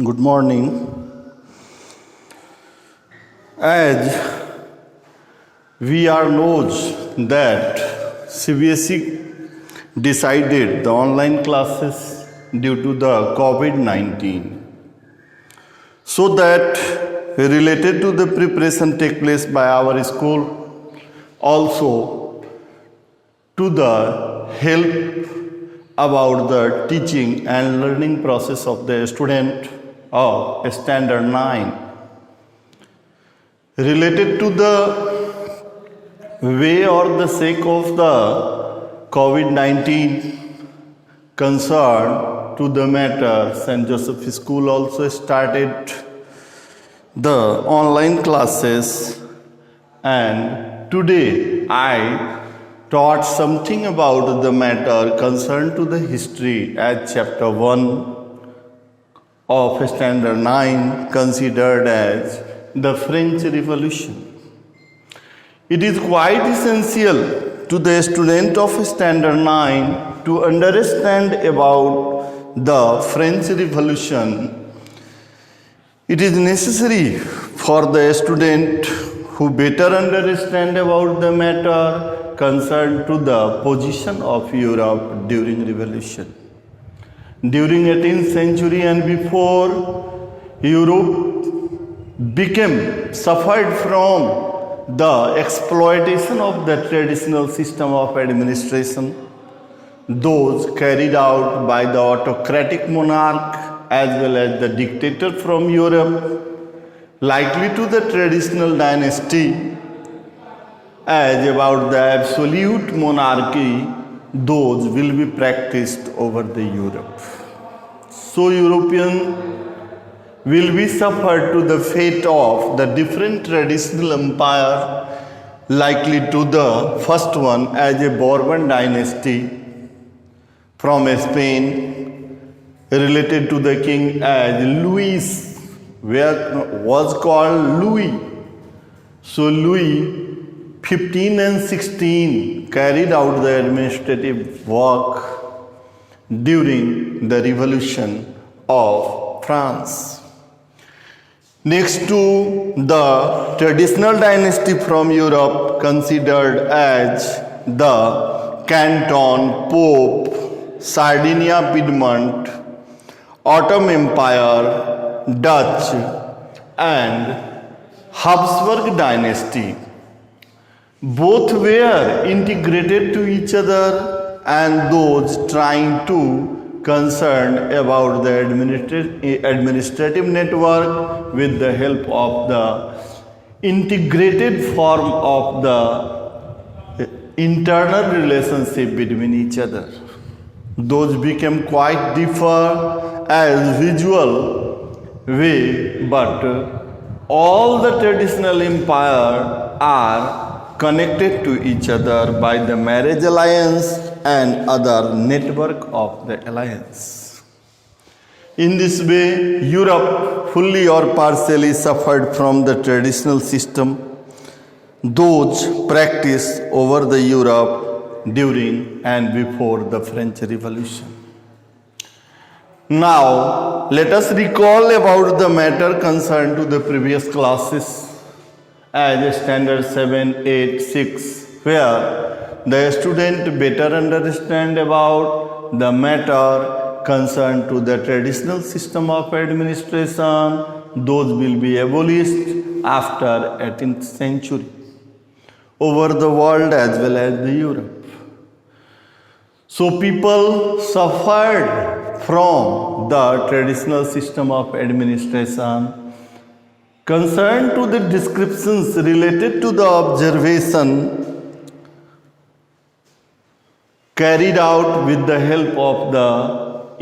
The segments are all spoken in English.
Good morning. As we are knows that CBSE decided the online classes due to the COVID-19, so that related to the preparation take place by our school, also to the help about the teaching and learning process of the student of standard 9 related to the way or the sake of the COVID-19 concern to the matter. St. Joseph School also started the online classes, and today I taught something about the matter concerned to the history as chapter 1 of standard 9 considered as the French Revolution. It is quite essential to the student of standard 9 to understand about the French Revolution. It is necessary for the student who better understand about the matter concerned to the position of Europe during Revolution. During 18th century and before, Europe suffered from the exploitation of the traditional system of administration, those carried out by the autocratic monarch as well as the dictator from Europe, likely to the traditional dynasty, as about the absolute monarchy, those will be practiced over the Europe. So European will be suffered to the fate of the different traditional empire, likely to the first one as a Bourbon dynasty from Spain, related to the king as Louis, was called Louis. So Louis 15 and 16 carried out the administrative work during the Revolution of France. Next to the traditional dynasty from Europe considered as the Canton, Pope, Sardinia, Piedmont, Ottoman Empire, Dutch and Habsburg dynasty. Both were integrated to each other, and those trying to concern about the administrative network with the help of the integrated form of the internal relationship between each other. Those became quite differ as visual way, but all the traditional empire are connected to each other by the marriage alliance and other network of the alliance. In this way, Europe fully or partially suffered from the traditional system, those practiced over the Europe during and before the French Revolution. Now, let us recall about the matter concerned to the previous classes as standard 7, 8, 6, where the student better understand about the matter concerned to the traditional system of administration. Those will be abolished after 18th century over the world as well as the Europe. So people suffered from the traditional system of administration concerned to the descriptions related to the observation carried out with the help of the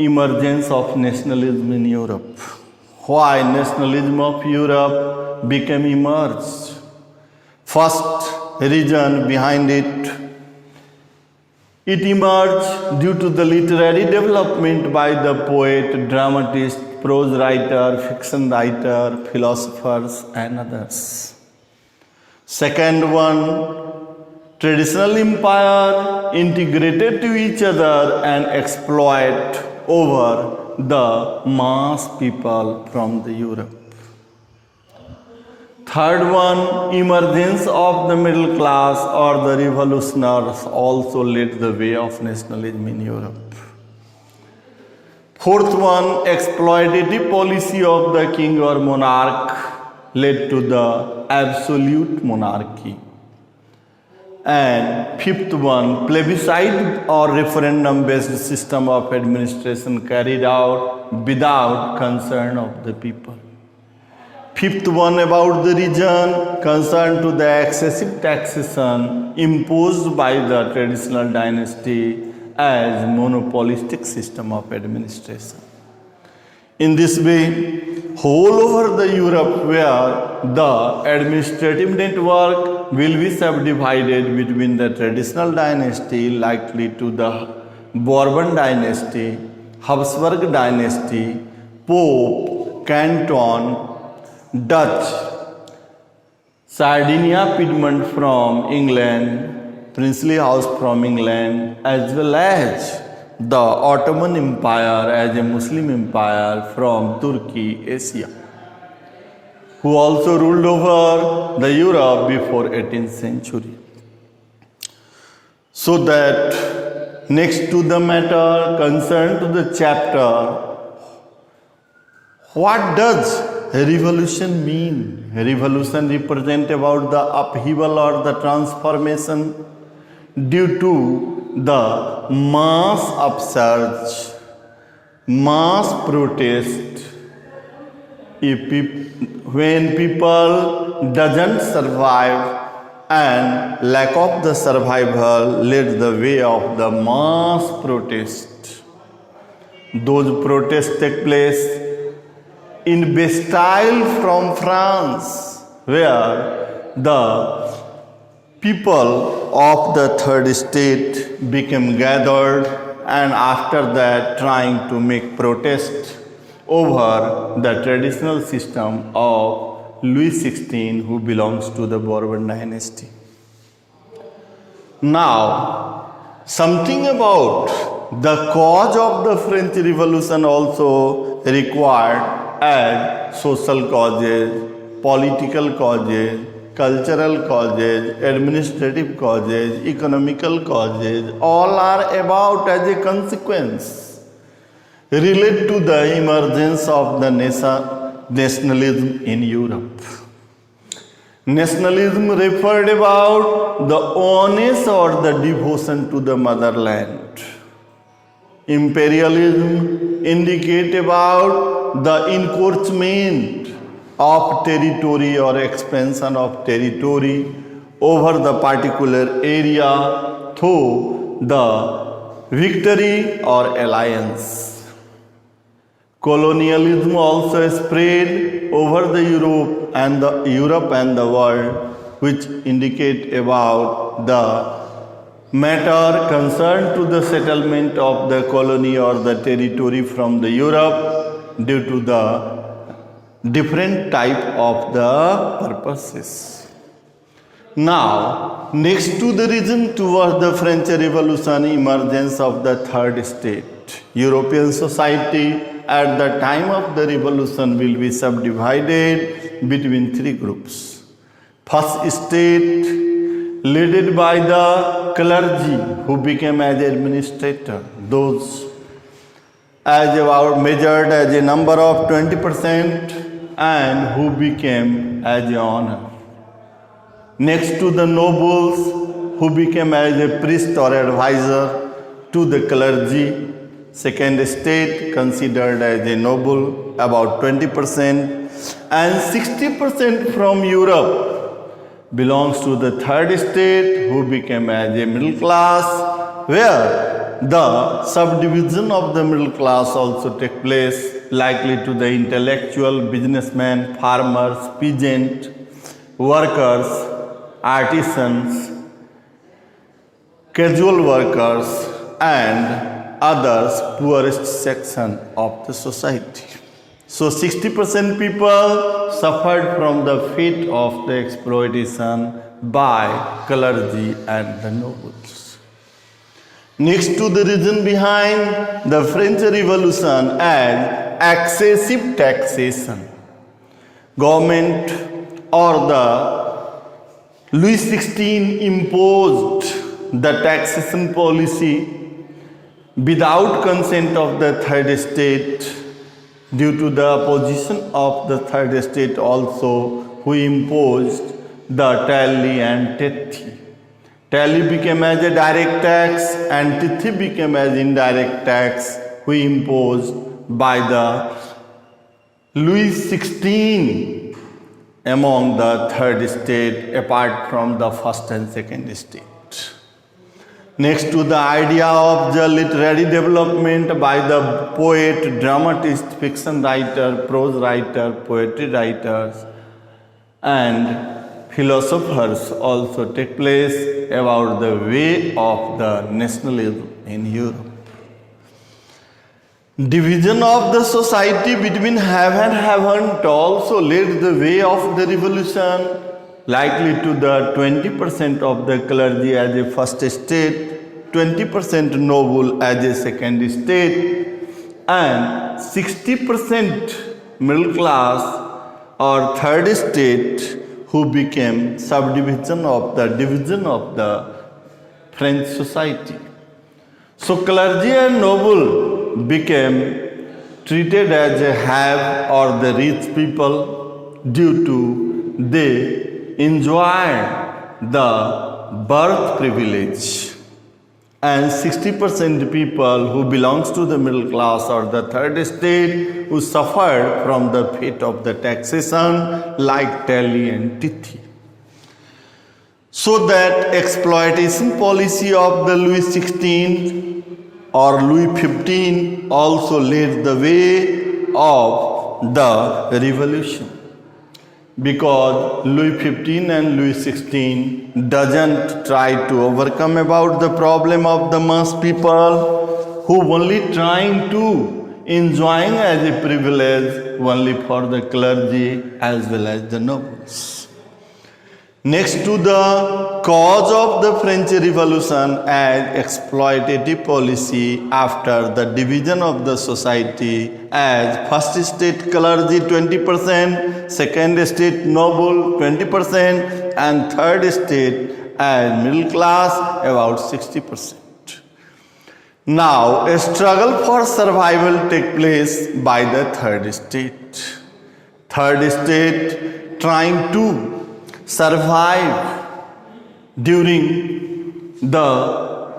emergence of nationalism in Europe. Why nationalism of Europe became emerged? First reason behind it emerged due to the literary development by the poet, dramatist, prose writer, fiction writer, philosophers and others. Second one, traditional empire integrated to each other and exploit over the mass people from the Europe. Third one, emergence of the middle class or the revolutionaries also led the way of nationalism in Europe. Fourth one, exploitative policy of the king or monarch led to the absolute monarchy. And fifth one, plebiscite or referendum-based system of administration carried out without concern of the people. Fifth one, about the region, concerned to the excessive taxation imposed by the traditional dynasty as monopolistic system of administration. In this way, whole over the Europe where the administrative network will be subdivided between the traditional dynasty likely to the Bourbon dynasty, Habsburg dynasty, Pope, Canton, Dutch, Sardinia Piedmont from England, Princely House from England, as well as the Ottoman Empire as a Muslim empire from Turkey, Asia, who also ruled over the Europe before 18th century. So that next to the matter concerned to the chapter, what does a revolution mean? A revolution represents about the upheaval or the transformation due to the mass upsurge, mass protest. When people doesn't survive and lack of the survival led the way of the mass protest. Those protests take place in Bastille from France, where the people of the third estate became gathered and after that trying to make protest over the traditional system of Louis XVI, who belongs to the Bourbon dynasty. Now, something about the cause of the French Revolution also required as social causes, political causes, cultural causes, administrative causes, economical causes, all are about as a consequence relate to the emergence of the nationalism in Europe. Nationalism referred about the onus or the devotion to the motherland. Imperialism indicate about the encroachment of territory or expansion of territory over the particular area through the victory or alliance. Colonialism also spread over the Europe and the world, which indicate about the matter concerned to the settlement of the colony or the territory from the Europe due to the different type of the purposes. Now, next to the reason towards the French Revolution, emergence of the third state. European society at the time of the revolution will be subdivided between three groups. First state, led by the clergy who became as administrator, those as about measured as a number of 20% and who became as an honor. Next to the nobles who became as a priest or advisor to the clergy. Second state considered as a noble, about 20%, and 60% from Europe belongs to the third state who became as a middle class, where the subdivision of the middle class also take place, likely to the intellectual, businessmen, farmers, peasant, workers, artisans, casual workers, and others poorest section of the society. So 60% people suffered from the fate of the exploitation by clergy and the nobles. Next to the reason behind the French Revolution as excessive taxation. Government or the Louis XVI imposed the taxation policy without consent of the third estate due to the opposition of the third estate also, who imposed the tally and tithe. Tally became as a direct tax and tithe became as indirect tax, who imposed by the Louis XVI among the third estate apart from the first and second estate. Next to the idea of the literary development by the poet, dramatist, fiction writer, prose writer, poetry writers and philosophers also take place about the way of the nationalism in Europe. Division of the society between have and haven't also led the way of the revolution, likely to the 20% of the clergy as a first estate, 20% noble as a second estate, and 60% middle class or third estate, who became subdivision of the division of the French society. So clergy and noble became treated as a have or the rich people due to they enjoyed the birth privilege, and 60% people who belongs to the middle class or the third estate who suffered from the fate of the taxation like tally and tithe. So that exploitation policy of the Louis XVI or Louis XV also led the way of the revolution, because Louis XV and Louis XVI doesn't try to overcome about the problem of the mass people who only trying to enjoying as a privilege only for the clergy as well as the nobles. Next to the cause of the French Revolution as exploitative policy after the division of the society as first estate clergy 20%, second estate noble 20% and third estate as middle class about 60%. Now a struggle for survival takes place by the third estate. Third estate trying to survive during the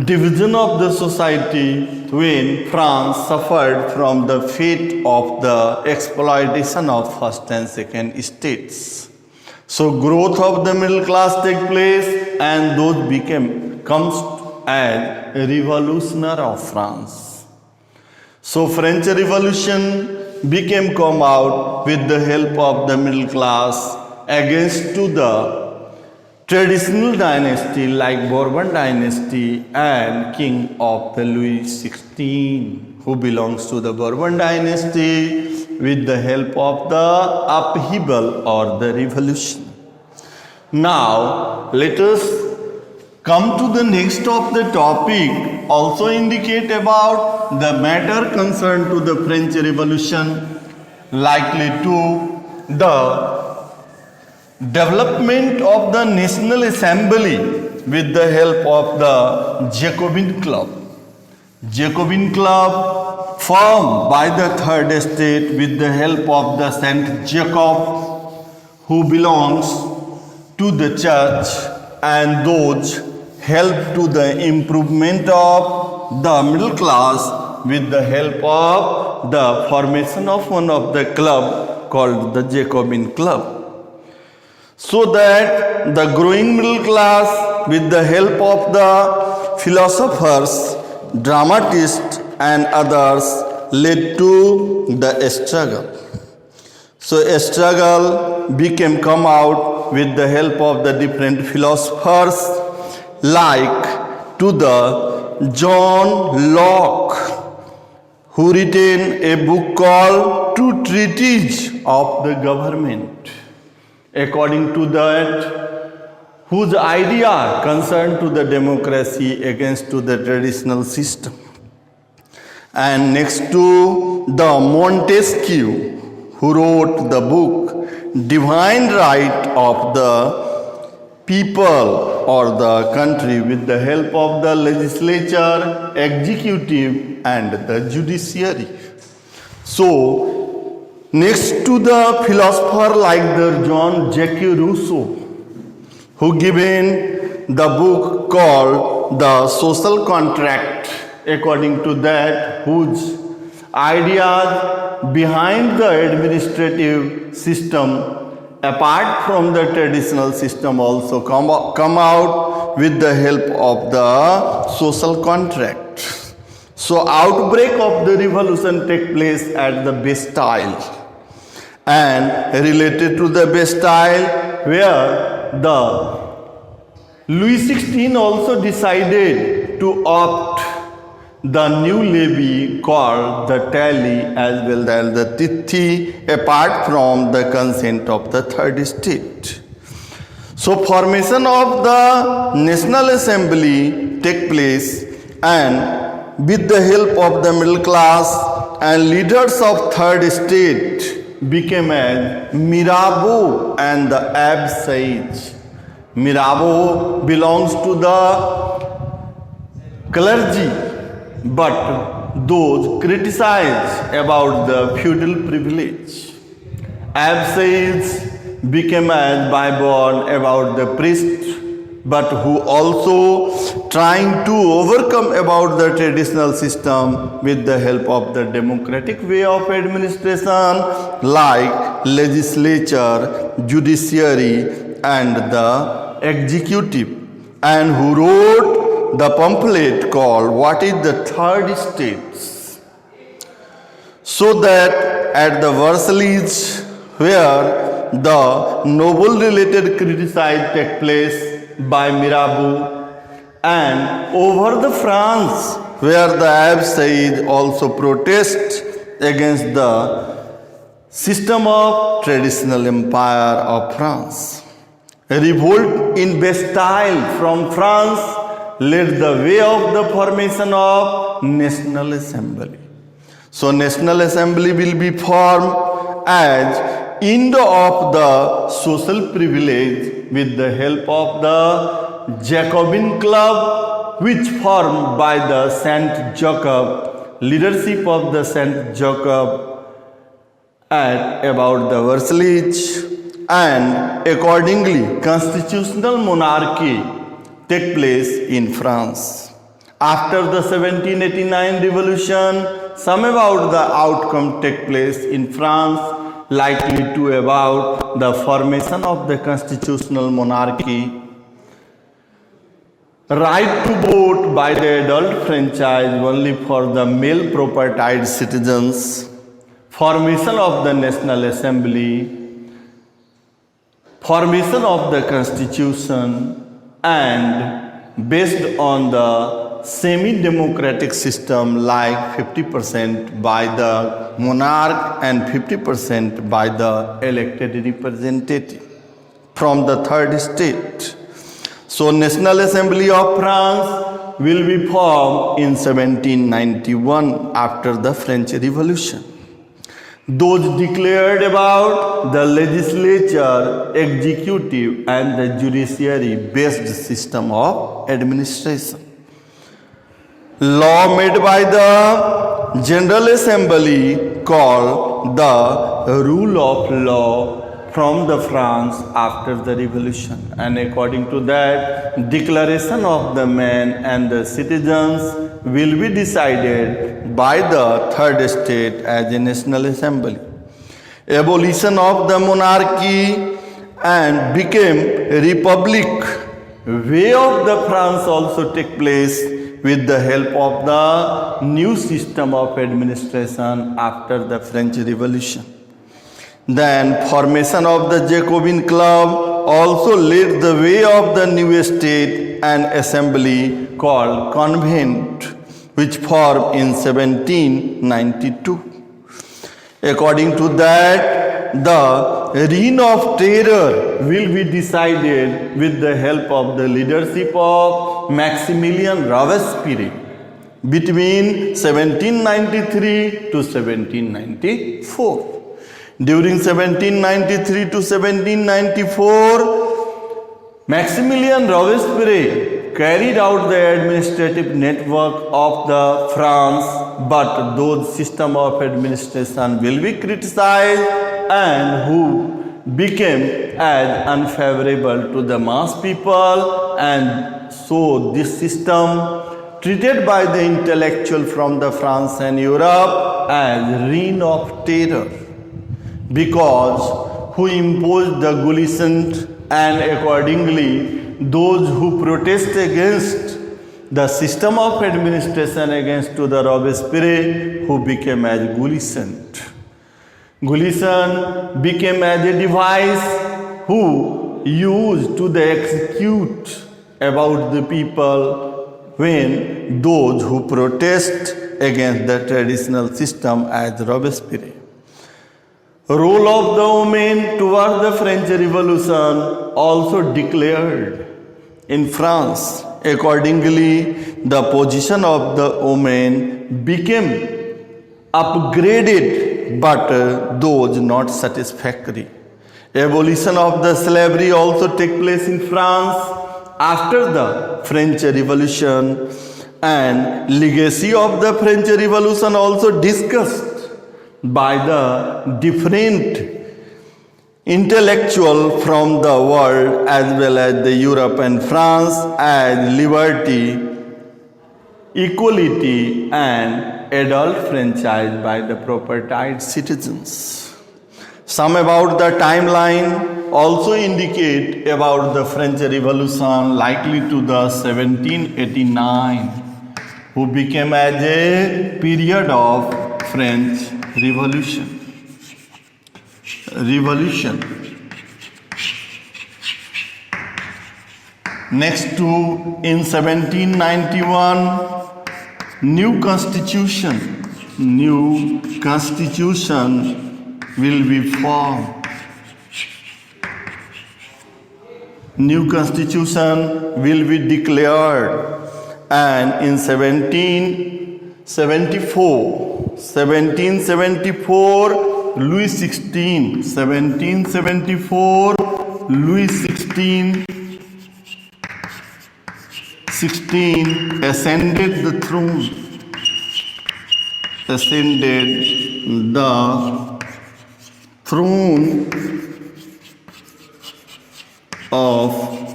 division of the society when France suffered from the fate of the exploitation of first and second estates. So growth of the middle class take place and those comes as a revolutionary of France. So French Revolution became come out with the help of the middle class against to the traditional dynasty like Bourbon dynasty and king of the Louis XVI, who belongs to the Bourbon dynasty, with the help of the upheaval or the revolution. Now let us come to the next of the topic, also indicate about the matter concerned to the French Revolution, likely to the development of the National Assembly with the help of the Jacobin Club. Jacobin Club formed by the third estate with the help of the Saint Jacob, who belongs to the church, and those help to the improvement of the middle class with the help of the formation of one of the club called the Jacobin Club. So that the growing middle class with the help of the philosophers, dramatists and others led to the struggle. So a struggle became come out with the help of the different philosophers like to the John Locke, who written a book called Two Treatises of the Government. According to that, whose idea concerned to the democracy against to the traditional system. And next to the Montesquieu, who wrote the book Divine Right of the People or the Country with the help of the legislature, executive and the judiciary. So, next to the philosopher like the Jean Jacques Rousseau, who given the book called The Social Contract, according to that, whose ideas behind the administrative system apart from the traditional system also come out with the help of the social contract. So outbreak of the revolution take place at the Bastille, and related to the Bastille where the Louis XVI also decided to opt the new levy called the tally as well as the tithi apart from the consent of the third estate. So formation of the National Assembly take place, and with the help of the middle class and leaders of third estate became as Mirabeau and the Abbe Sieyès. Mirabeau belongs to the clergy, but those criticize about the feudal privilege. Abbe Sieyès became as by-born about the priest, but who also trying to overcome about the traditional system with the help of the democratic way of administration like legislature, judiciary and the executive, and who wrote the pamphlet called What is the Third Estate? So that at the Versailles where the noble related criticism take place by Mirabeau, and over the France where the Abbe Sieyès also protest against the system of traditional empire of France. A revolt in Bastille from France led the way of the formation of National Assembly. So National Assembly will be formed as end of the social privilege with the help of the Jacobin Club, which formed by the Saint Jacob, leadership of the Saint Jacob at about the Versailles, and accordingly constitutional monarchy take place in France. After the 1789 revolution, some about the outcome take place in France, likely to about the formation of the constitutional monarchy, right to vote by the adult franchise only for the male propertied citizens, formation of the National Assembly, formation of the constitution, and based on the semi-democratic system like 50% by the monarch and 50% by the elected representative from the third estate. So National Assembly of France will be formed in 1791 after the French Revolution. Those declared about the legislature, executive and the judiciary based system of administration. Law made by the General Assembly called the rule of law from the France after the revolution, and according to that, declaration of the men and the citizens will be decided by the third estate as a National Assembly. Abolition of the monarchy and became a republic. Way of the France also take place with the help of the new system of administration after the French Revolution. Then formation of the Jacobin Club also led the way of the new state and assembly called Convent, which formed in 1792. According to that, the reign of terror will be decided with the help of the leadership of Maximilien Robespierre between 1793 to 1794. During 1793 to 1794, Maximilien Robespierre carried out the administrative network of the France, but those system of administration will be criticized and who became as unfavorable to the mass people, and so this system treated by the intellectual from the France and Europe as reign of terror, because who imposed the guillotine, and accordingly those who protest against the system of administration against to the Robespierre who became as guillotined. Guillotine became as a device who used to the execute about the people when those who protest against the traditional system as Robespierre. Role of the women towards the French Revolution also declared in France. Accordingly, the position of the women became upgraded, but those not satisfactory. Abolition of the slavery also took place in France after the French Revolution, and legacy of the French Revolution also discussed by the different intellectual from the world as well as the Europe and France as liberty, equality and adult franchise by the propertied citizens. Some about the timeline also indicate about the French Revolution likely to the 1789, who became as a period of French Revolution. Next to in 1791, new constitution will be formed. New constitution will be declared, and in 1774, Louis XVI ascended the throne, of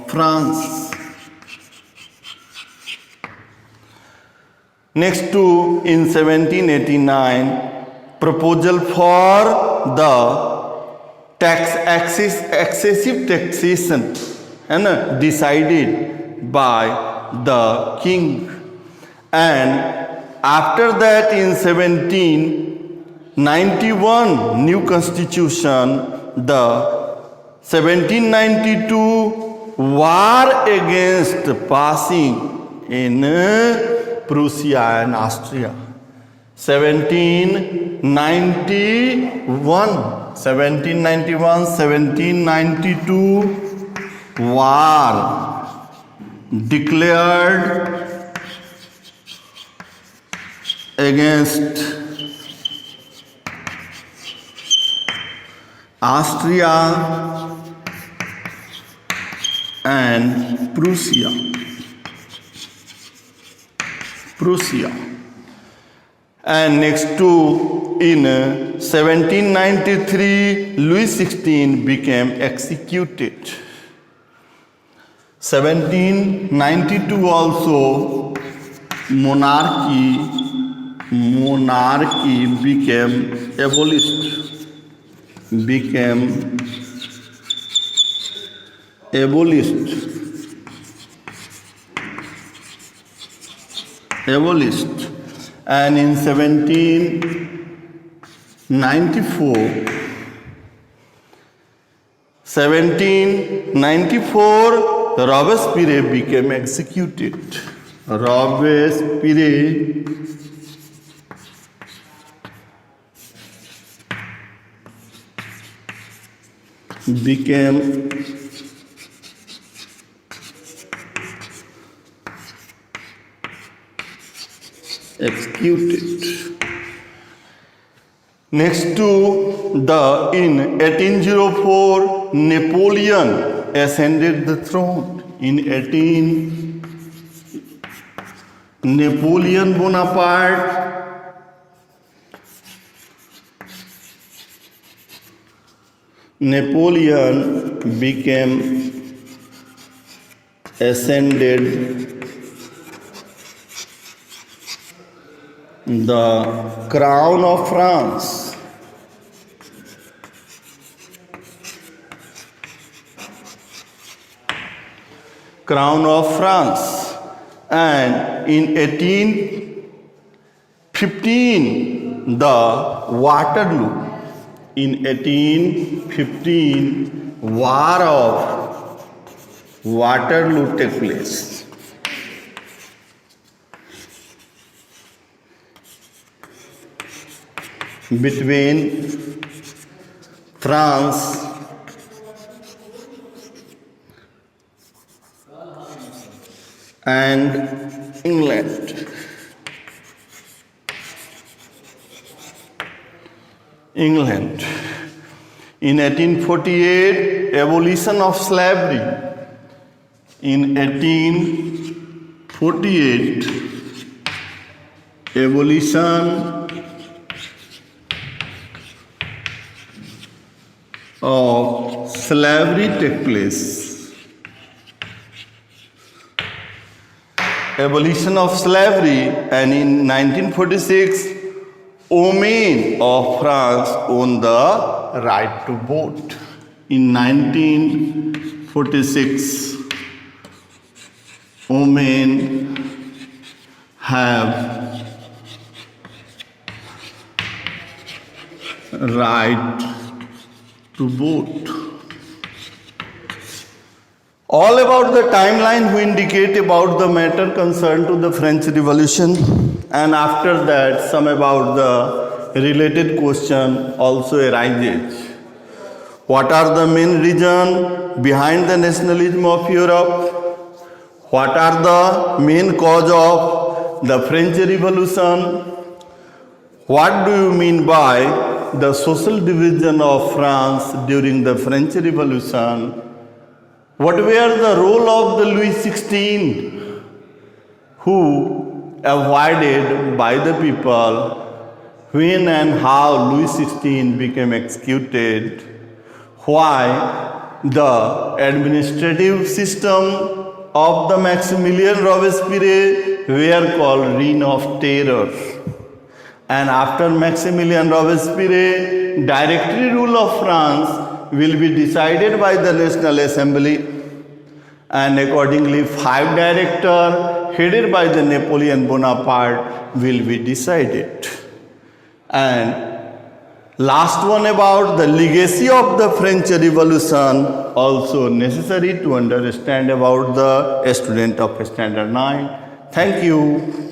France. Next to in 1789, proposal for the excessive taxation and decided by the king, and after that in 1791 new constitution, the 1792 war against passing in Prussia and Austria. 1792 war declared against Austria and Prussia. And next to in 1793 Louis XVI became executed. 1792 also monarchy became abolished. And in 1794 Robespierre became executed. became executed. Next to the in 1804 Napoleon ascended the throne. In 18 Napoleon Bonaparte became ascended the crown of France. Crown of France. And in 1815 the Waterloo. In 1815 War of Waterloo took place. Between France and England. In 1848, abolition of slavery. In 1848, abolition of slavery took place. Abolition of slavery, and in 1946, women of France owned the right to vote. In 1946, women have right to vote. All about the timeline we indicate about the matter concerned to the French Revolution, and after that some about the related question also arises. What are the main reasons behind the nationalism of Europe? What are the main cause of the French Revolution? What do you mean by the social division of France during the French Revolution? What were the role of the Louis XVI, who avoided by the people? When and how Louis XVI became executed? Why the administrative system of the Maximilien Robespierre were called Reign of Terror? And after Maximilien Robespierre, directory rule of France will be decided by the National Assembly, and accordingly 5 directors headed by the Napoleon Bonaparte will be decided. And last one about the legacy of the French Revolution, also necessary to understand about the student of Standard 9. Thank you.